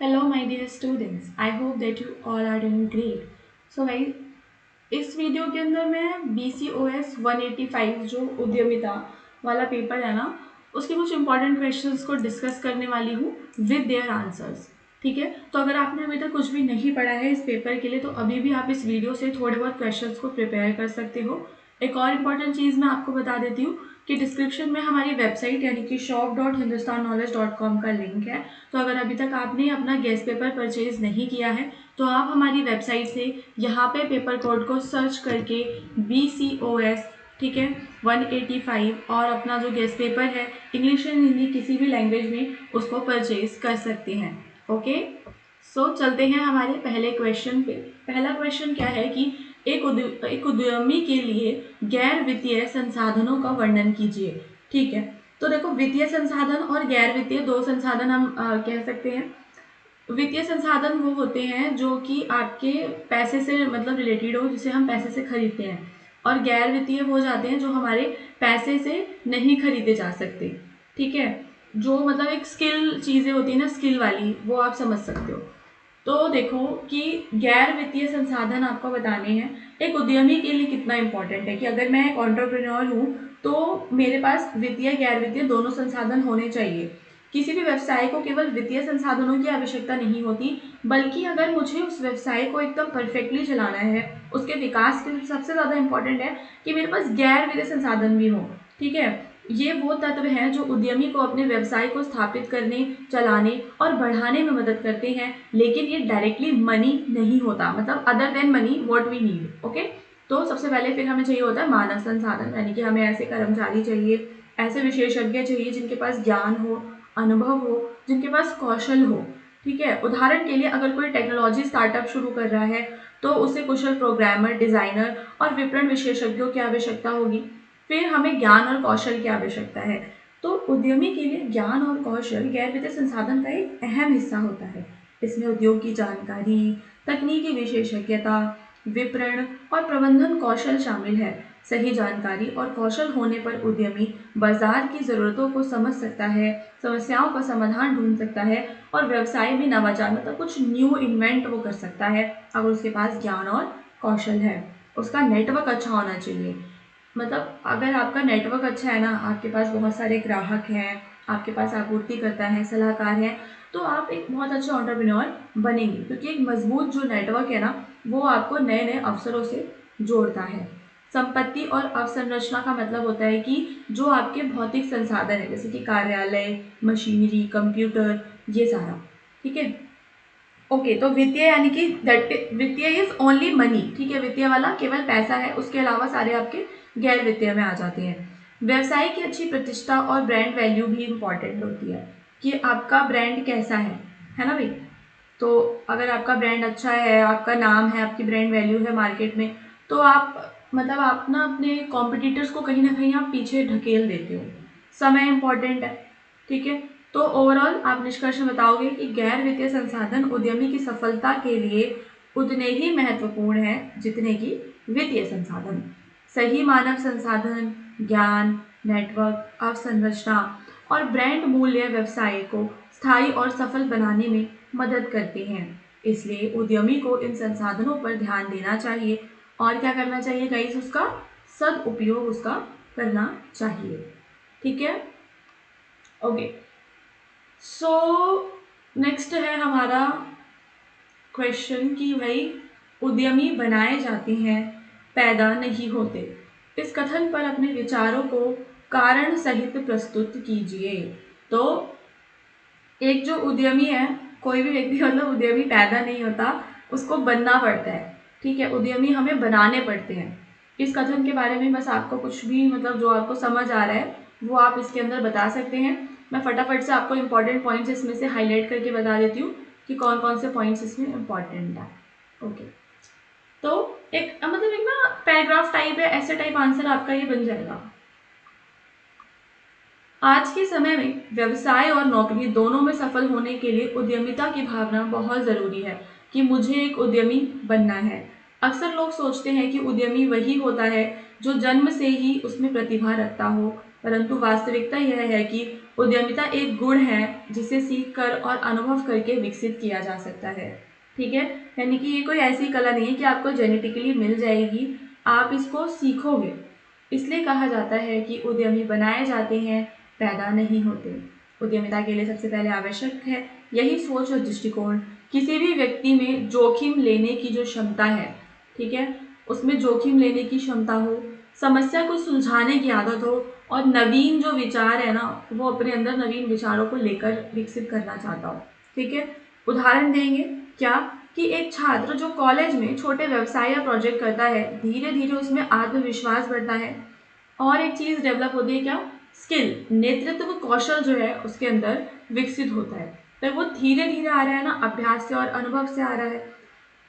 Hello, my dear students. I hope that you all are doing great. So guys, इस video के अंदर मैं BCOS 185 जो उद्यमिता वाला पेपर है ना, उसके कुछ इंपॉर्टेंट क्वेश्चंस को डिस्कस करने वाली हूँ विद देयर आंसर्स। ठीक है, तो अगर आपने अभी तक कुछ भी नहीं पढ़ा है इस पेपर के लिए तो अभी भी आप इस वीडियो से थोड़े बहुत क्वेश्चंस को प्रिपेयर कर सकते हो। एक और इम्पॉर्टेंट चीज़ मैं आपको बता देती हूँ कि डिस्क्रिप्शन में हमारी वेबसाइट यानी कि shop.hindustanknowledge.com का लिंक है। तो अगर अभी तक आपने अपना गेस्ट पेपर परचेज नहीं किया है तो आप हमारी वेबसाइट से यहाँ पे पेपर कोड को सर्च करके BCOS, ठीक है, 185 और अपना जो गेस्ट पेपर है इंग्लिश एंड हिंदी किसी भी लैंग्वेज में उसको परचेज कर सकते हैं। ओके, सो चलते हैं हमारे पहले क्वेश्चन पे। पहला क्वेश्चन क्या है कि एक उद्यमी के लिए गैर वित्तीय संसाधनों का वर्णन कीजिए। ठीक है, तो देखो वित्तीय संसाधन और गैर वित्तीय दो संसाधन हम कह सकते हैं। वित्तीय संसाधन वो होते हैं जो कि आपके पैसे से मतलब रिलेटेड हो, जिसे हम पैसे से खरीदते हैं, और गैर वित्तीय हो जाते हैं जो हमारे पैसे से नहीं खरीदे जा सकते। ठीक है, जो मतलब एक स्किल चीज़ें होती है ना, स्किल वाली, वो आप समझ सकते हो। तो देखो कि गैर वित्तीय संसाधन आपको बताने हैं एक उद्यमी के लिए कितना इम्पोर्टेंट है कि अगर मैं एक एंटरप्रेन्योर हूँ तो मेरे पास वित्तीय गैर वित्तीय दोनों संसाधन होने चाहिए। किसी भी व्यवसाय को केवल वित्तीय संसाधनों की आवश्यकता नहीं होती, बल्कि अगर मुझे उस व्यवसाय को एकदम परफेक्टली चलाना है, उसके विकास के लिए सबसे ज़्यादा इम्पोर्टेंट है कि मेरे पास गैर वित्तीय संसाधन भी हों। ठीक है, ये वो तत्व हैं जो उद्यमी को अपने व्यवसाय को स्थापित करने, चलाने और बढ़ाने में मदद करते हैं, लेकिन ये डायरेक्टली मनी नहीं होता, मतलब other than money what we need. Okay, तो सबसे पहले फिर हमें चाहिए होता है मानव संसाधन, यानी कि हमें ऐसे कर्मचारी चाहिए, ऐसे विशेषज्ञ चाहिए जिनके पास ज्ञान हो, अनुभव हो, जिनके पास कौशल हो। ठीक है, उदाहरण के लिए अगर कोई टेक्नोलॉजी स्टार्टअप शुरू कर रहा है तो उसे कुशल प्रोग्रामर, डिजाइनर और विपणन विशेषज्ञों की आवश्यकता होगी। फिर हमें ज्ञान और कौशल की आवश्यकता है। तो उद्यमी के लिए ज्ञान और कौशल गैर वित्तीय संसाधन का एक अहम हिस्सा होता है। इसमें उद्योग की जानकारी, तकनीकी विशेषज्ञता, विपणन और प्रबंधन कौशल शामिल है। सही जानकारी और कौशल होने पर उद्यमी बाजार की ज़रूरतों को समझ सकता है, समस्याओं का समाधान ढूंढ सकता है और व्यवसाय में नवाचार मतलब कुछ न्यू इन्वेंट वो कर सकता है अगर उसके पास ज्ञान और कौशल है। उसका नेटवर्क अच्छा होना चाहिए, मतलब अगर आपका नेटवर्क अच्छा है ना, आपके पास बहुत सारे ग्राहक हैं, आपके पास आपूर्तिकर्ता हैं, सलाहकार हैं, तो आप एक बहुत अच्छे एंटरप्रेन्योर बनेंगे, क्योंकि एक मजबूत जो नेटवर्क है ना वो आपको नए नए अवसरों से जोड़ता है। संपत्ति और अवसंरचना का मतलब होता है कि जो आपके भौतिक संसाधन है जैसे कि कार्यालय, मशीनरी, कंप्यूटर, ये सारा। ठीक है, ओके, तो वित्तीय यानी कि वित्तीय इज ओनली मनी। ठीक है, वित्तीय वाला केवल पैसा है, उसके अलावा सारे आपके गैर वित्तीय में आ जाते हैं। व्यवसाय की अच्छी प्रतिष्ठा और ब्रांड वैल्यू भी इम्पॉर्टेंट होती है कि आपका ब्रांड कैसा है ना भाई। तो अगर आपका ब्रांड अच्छा है, आपका नाम है, आपकी ब्रांड वैल्यू है मार्केट में, तो आप मतलब आप ना अपने कॉम्पिटिटर्स को कहीं ना कहीं आप पीछे ढकेल देते हो। समय इम्पॉर्टेंट है। ठीक है, तो ओवरऑल आप निष्कर्ष में बताओगे कि गैर वित्तीय संसाधन उद्यमी की सफलता के लिए उतने ही महत्वपूर्ण है जितने कि वित्तीय संसाधन। सही मानव संसाधन, ज्ञान, नेटवर्क, अवसंरचना और ब्रांड मूल्य व्यवसाय को स्थायी और सफल बनाने में मदद करते हैं। इसलिए उद्यमी को इन संसाधनों पर ध्यान देना चाहिए और क्या करना चाहिए गाइस, उसका सदुपयोग उसका करना चाहिए। ठीक है, ओके, सो नेक्स्ट है हमारा क्वेश्चन कि भाई उद्यमी बनाए जाते हैं, पैदा नहीं होते। इस कथन पर अपने विचारों को कारण सहित प्रस्तुत कीजिए। तो एक जो उद्यमी है, कोई भी व्यक्ति मतलब उद्यमी पैदा नहीं होता, उसको बनना पड़ता है। ठीक है, उद्यमी हमें बनाने पड़ते हैं। इस कथन के बारे में बस आपको कुछ भी मतलब जो आपको समझ आ रहा है वो आप इसके अंदर बता सकते हैं। मैं फटाफट से आपको इम्पॉर्टेंट पॉइंट्स इसमें से हाईलाइट करके बता देती हूँ कि कौन कौन से पॉइंट्स इसमें इम्पॉर्टेंट है। ओके, तो एक मतलब एक ना पैराग्राफ टाइप है, ऐसे टाइप आंसर आपका ये बन जाएगा। आज के समय में व्यवसाय और नौकरी दोनों में सफल होने के लिए उद्यमिता की भावना बहुत ज़रूरी है कि मुझे एक उद्यमी बनना है। अक्सर लोग सोचते हैं कि उद्यमी वही होता है जो जन्म से ही उसमें प्रतिभा रखता हो, परंतु वास्तविकता यह है कि उद्यमिता एक गुण है जिसे सीख कर और अनुभव करके विकसित किया जा सकता है। ठीक है, यानी कि ये कोई ऐसी कला नहीं है कि आपको जेनेटिकली मिल जाएगी, आप इसको सीखोगे। इसलिए कहा जाता है कि उद्यमी बनाए जाते हैं, पैदा नहीं होते। उद्यमिता के लिए सबसे पहले आवश्यक है यही सोच और दृष्टिकोण। किसी भी व्यक्ति में जोखिम लेने की जो क्षमता है, ठीक है, उसमें जोखिम लेने की क्षमता हो, समस्या को सुलझाने की आदत हो और नवीन जो विचार है ना, वो अपने अंदर नवीन विचारों को लेकर विकसित करना चाहता हो। ठीक है, उदाहरण देंगे क्या कि एक छात्र जो कॉलेज में छोटे व्यवसाय या प्रोजेक्ट करता है, धीरे धीरे उसमें आत्मविश्वास बढ़ता है और एक चीज़ डेवलप होती है क्या, स्किल, नेतृत्व कौशल जो है उसके अंदर विकसित होता है। तो वो धीरे धीरे आ रहा है ना, अभ्यास से और अनुभव से आ रहा है।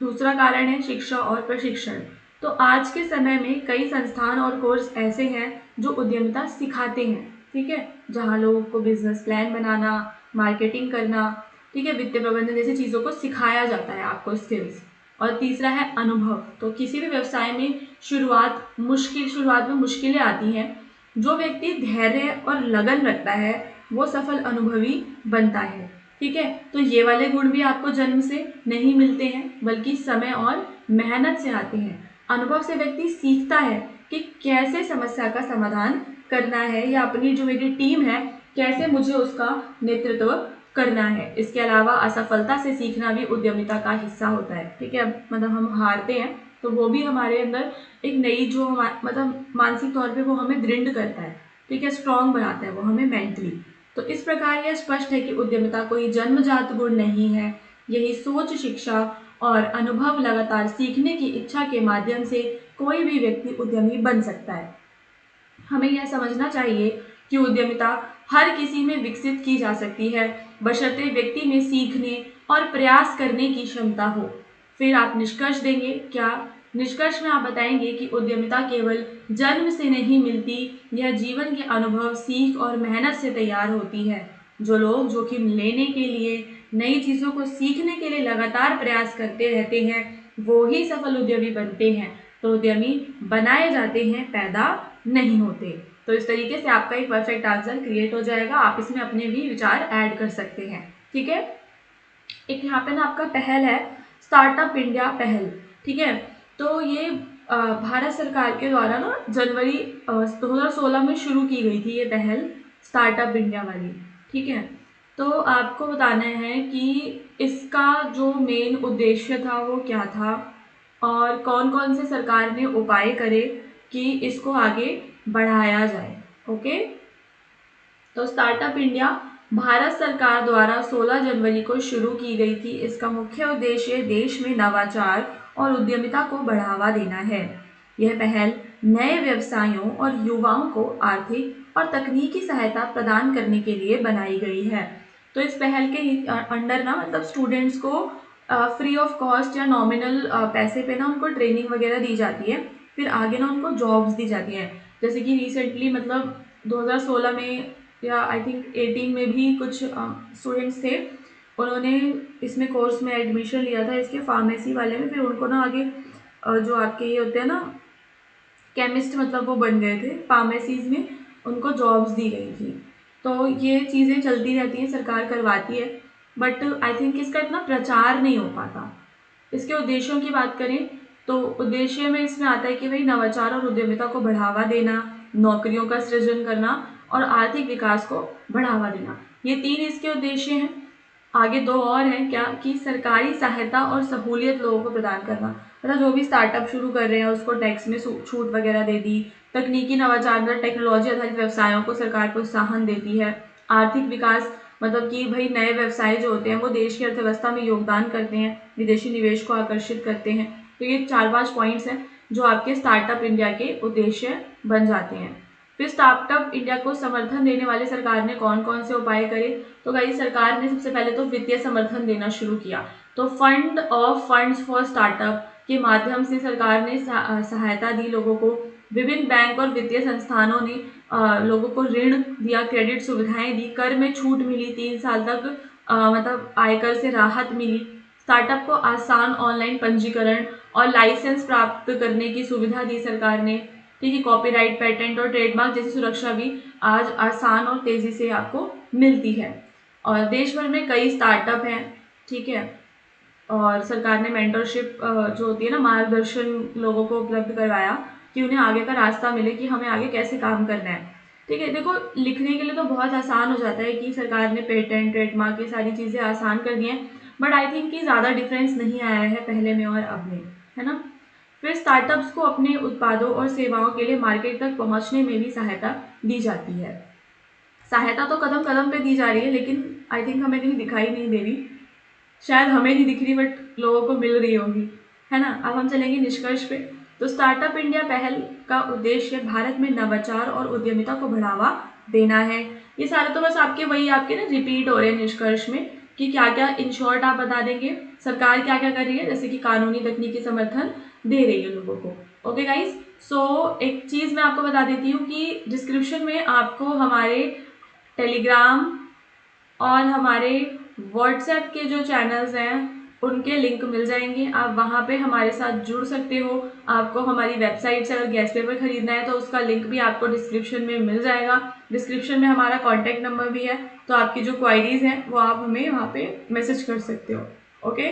दूसरा कारण है शिक्षा और प्रशिक्षण। तो आज के समय में कई संस्थान और कोर्स ऐसे हैं जो उद्यमिता सिखाते हैं। ठीक है, जहाँ लोगों को बिजनेस प्लान बनाना, मार्केटिंग करना, ठीक है, वित्तीय प्रबंधन जैसी चीज़ों को सिखाया जाता है आपको, स्किल्स। और तीसरा है अनुभव। तो किसी भी व्यवसाय में शुरुआत में मुश्किलें आती हैं। जो व्यक्ति धैर्य और लगन रखता है वो सफल अनुभवी बनता है। ठीक है, तो ये वाले गुण भी आपको जन्म से नहीं मिलते हैं बल्कि समय और मेहनत से आते हैं। अनुभव से व्यक्ति सीखता है कि कैसे समस्या का समाधान करना है या अपनी जो मेरी टीम है कैसे मुझे उसका नेतृत्व करना है। इसके अलावा असफलता से सीखना भी उद्यमिता का हिस्सा होता है। ठीक है, मतलब हम हारते हैं तो वो भी हमारे अंदर एक नई जो मतलब मानसिक तौर पे वो हमें दृढ़ करता है। ठीक है, स्ट्रांग बनाता है वो हमें मेंटली। तो इस प्रकार यह स्पष्ट है कि उद्यमिता कोई जन्मजात गुण नहीं है। यही सोच, शिक्षा और अनुभव, लगातार सीखने की इच्छा के माध्यम से कोई भी व्यक्ति उद्यमी बन सकता है। हमें यह समझना चाहिए कि उद्यमिता हर किसी में विकसित की जा सकती है, बशर्ते व्यक्ति में सीखने और प्रयास करने की क्षमता हो। फिर आप निष्कर्ष देंगे क्या? निष्कर्ष में आप बताएंगे कि उद्यमिता केवल जन्म से नहीं मिलती, यह जीवन के अनुभव, सीख और मेहनत से तैयार होती है। जो लोग जोखिम लेने के लिए, नई चीज़ों को सीखने के लिए लगातार प्रयास करते रहते हैं, वो ही सफल उद्यमी बनते हैं। तो उद्यमी बनाए जाते हैं, पैदा नहीं होते। तो इस तरीके से आपका एक परफेक्ट आंसर क्रिएट हो जाएगा। आप इसमें अपने भी विचार ऐड कर सकते हैं। ठीक है, एक यहाँ पे ना आपका पहल है, स्टार्टअप इंडिया पहल। ठीक है, तो ये भारत सरकार के द्वारा ना जनवरी 2016 में शुरू की गई थी ये पहल, स्टार्टअप इंडिया वाली। ठीक है, तो आपको बताना है कि इसका जो मेन उद्देश्य था वो क्या था और कौन कौन से सरकार ने उपाय करे कि इसको आगे बढ़ाया जाए। ओके, तो स्टार्टअप इंडिया भारत सरकार द्वारा 16 जनवरी को शुरू की गई थी। इसका मुख्य उद्देश्य देश में नवाचार और उद्यमिता को बढ़ावा देना है। यह पहल नए व्यवसायों और युवाओं को आर्थिक और तकनीकी सहायता प्रदान करने के लिए बनाई गई है। तो इस पहल के अंडर ना मतलब स्टूडेंट्स को फ्री ऑफ कॉस्ट या नॉमिनल पैसे पे ना उनको ट्रेनिंग वगैरह दी जाती है। फिर आगे ना उनको जॉब्स दी जाती हैं। जैसे कि रिसेंटली मतलब 2016 में या आई थिंक 18 में भी कुछ स्टूडेंट्स थे, उन्होंने इसमें कोर्स में एडमिशन लिया था इसके फार्मेसी वाले में। फिर उनको ना आगे जो आपके ये होते हैं ना केमिस्ट, मतलब वो बन गए थे फार्मेसीज में, उनको जॉब्स दी गई थी। तो ये चीज़ें चलती रहती हैं, सरकार करवाती है, बट आई थिंक इसका इतना प्रचार नहीं हो पाता। इसके उद्देश्यों की बात करें तो उद्देश्य में इसमें आता है कि भाई नवाचार और उद्यमिता को बढ़ावा देना, नौकरियों का सृजन करना और आर्थिक विकास को बढ़ावा देना। ये 3 इसके उद्देश्य हैं। आगे 2 और हैं क्या कि सरकारी सहायता और सहूलियत लोगों को प्रदान करना। मतलब जो भी स्टार्टअप शुरू कर रहे हैं उसको टैक्स में छूट वगैरह दे दी। तकनीकी नवाचार मतलब टेक्नोलॉजी आधारित व्यवसायों को सरकार प्रोत्साहन देती है। आर्थिक विकास मतलब कि भाई नए व्यवसाय जो होते हैं वो देश की अर्थव्यवस्था में योगदान करते हैं, विदेशी निवेश को आकर्षित करते हैं। तो ये 4-5 पॉइंट्स हैं जो आपके स्टार्टअप इंडिया के उद्देश्य बन जाते हैं। फिर स्टार्टअप इंडिया को समर्थन देने वाले सरकार ने कौन कौन से उपाय करे? तो गाइस सरकार ने सबसे पहले तो वित्तीय समर्थन देना शुरू किया। तो fund of funds for startup के माध्यम से सरकार ने सहायता दी लोगों को। विभिन्न बैंक और वित्तीय संस्थानों ने लोगों को ऋण दिया, क्रेडिट सुविधाएं दी, कर में छूट मिली, 3 साल तक मतलब आयकर से राहत मिली। स्टार्टअप को आसान ऑनलाइन पंजीकरण और लाइसेंस प्राप्त करने की सुविधा दी सरकार ने। ठीक है। कॉपीराइट, पेटेंट और ट्रेडमार्क जैसी सुरक्षा भी आज आसान और तेजी से आपको मिलती है। और देश भर में कई स्टार्टअप हैं, ठीक है। और सरकार ने मेंटरशिप जो होती है ना, मार्गदर्शन लोगों को उपलब्ध करवाया कि उन्हें आगे का रास्ता मिले कि हमें आगे कैसे काम करना है, ठीक है। देखो, लिखने के लिए तो बहुत आसान हो जाता है कि सरकार ने पेटेंट, ट्रेडमार्क, ये सारी चीज़ें आसान कर दी हैं, बट आई थिंक कि ज़्यादा डिफरेंस नहीं आया है पहले में और अब में, है ना। फिर स्टार्टअप्स को अपने उत्पादों और सेवाओं के लिए मार्केट तक पहुंचने में भी सहायता दी जाती है। सहायता तो कदम कदम पे दी जा रही है, लेकिन आई थिंक हमें कहीं दिखाई नहीं दे रही, शायद हमें नहीं दिख रही बट लोगों को मिल रही होगी, है ना। अब हम चलेंगे निष्कर्ष पे। तो स्टार्टअप इंडिया पहल का उद्देश्य भारत में नवाचार और उद्यमिता को बढ़ावा देना है। ये सारे तो बस आपके ना रिपीट हो रहे हैं निष्कर्ष में कि क्या क्या, इन शॉर्ट आप बता देंगे सरकार क्या क्या कर रही है, जैसे कि कानूनी तकनीकी समर्थन दे रही है लोगों को। ओके गाइज, सो एक चीज़ मैं आपको बता देती हूँ कि डिस्क्रिप्शन में आपको हमारे टेलीग्राम और हमारे व्हाट्सएप के जो चैनल्स हैं उनके लिंक मिल जाएंगे। आप वहाँ पे हमारे साथ जुड़ सकते हो। आपको हमारी वेबसाइट से अगर गैस पेपर खरीदना है तो उसका लिंक भी आपको डिस्क्रिप्शन में मिल जाएगा। डिस्क्रिप्शन में हमारा कॉन्टैक्ट नंबर भी है, तो आपकी जो क्वायरीज हैं वो आप हमें वहाँ पे मैसेज कर सकते हो। ओके।